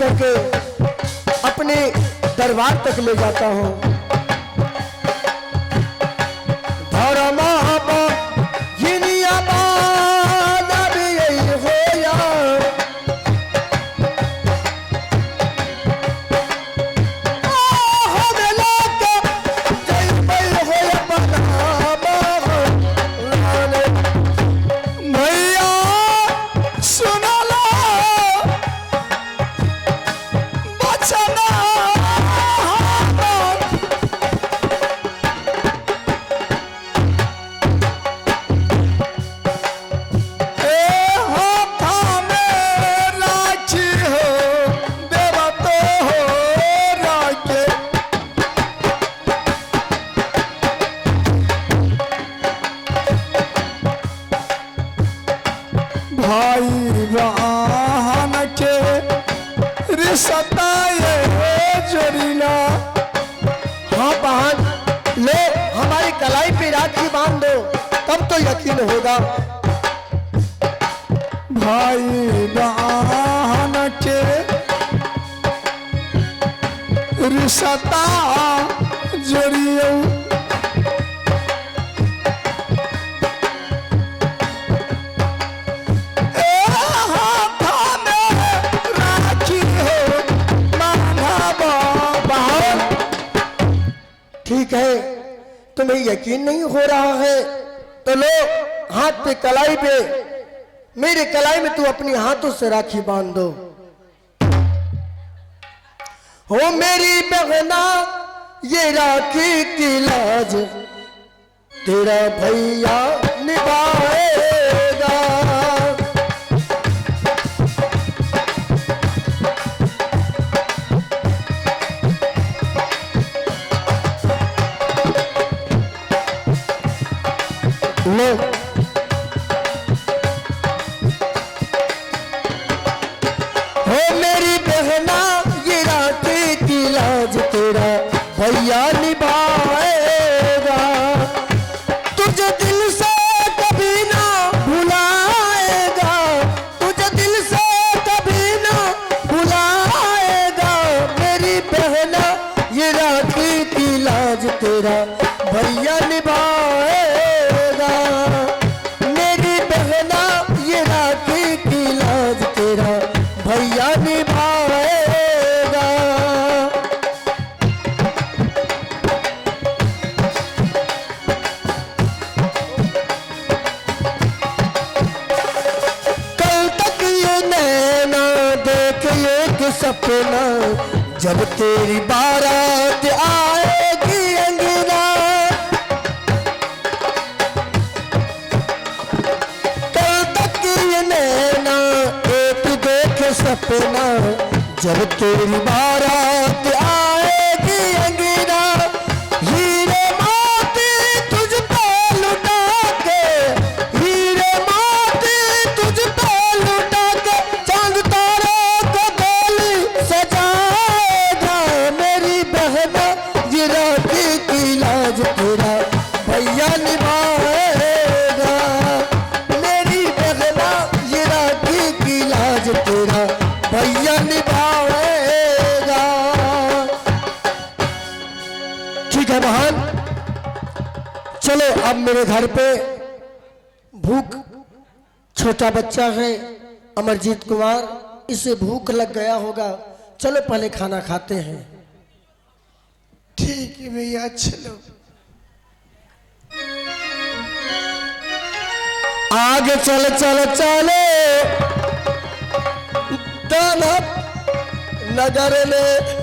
करके अपने दरबार तक ले जाता हूँ। भाई बहन के रिश्ता ये जोड़ीला। हाँ बहन, ले हमारी कलाई पे राखी बांध दो, तब तो यकीन होगा। भाई बहन के रिश्ता जोड़ियो। ठीक है, तुम्हें यकीन नहीं हो रहा है तो लो हाथ पे कलाई पे, मेरे कलाई में तू अपनी हाथों से राखी बांध दो। हो मेरी बहना ये राखी की लाज तेरा भैया निभाएगा। लो हो मेरी बहना ये राखी की लाज तेरा भैया निभाएगा। तुझे दिल से कभी ना भुलाएगा, तुझे दिल से कभी ना भुलाएगा। मेरी बहना ये राखी की लाज तेरा भैया निभाएगा। मेरी बहना ये राखी की लाज तेरा भैया निभाएगा। कल तक ये नैना देख एक सपना, जब तेरी बारात आएगी अंगना। कल तक ये नैना एक देख सपना, जब तेरी बारात आएगी अंगना। हीरे मोती तुझ पे लुटा के, हीरे मोती तुझ पे लुटा के, चांद तारों को डोली सजाएगा। मेरी बहना ये राखी की लाज तेरा भैया निभाएगा। मेरी बहना ये राखी की लाज तेरा भैया निभाएगा। ठीक है बहन, चलो अब मेरे घर पे भूख, छोटा बच्चा है अमरजीत कुमार, इसे भूख लग गया होगा। चलो पहले खाना खाते हैं। ठीक है भैया, चलो। आगे चल चल चले दानव नगर में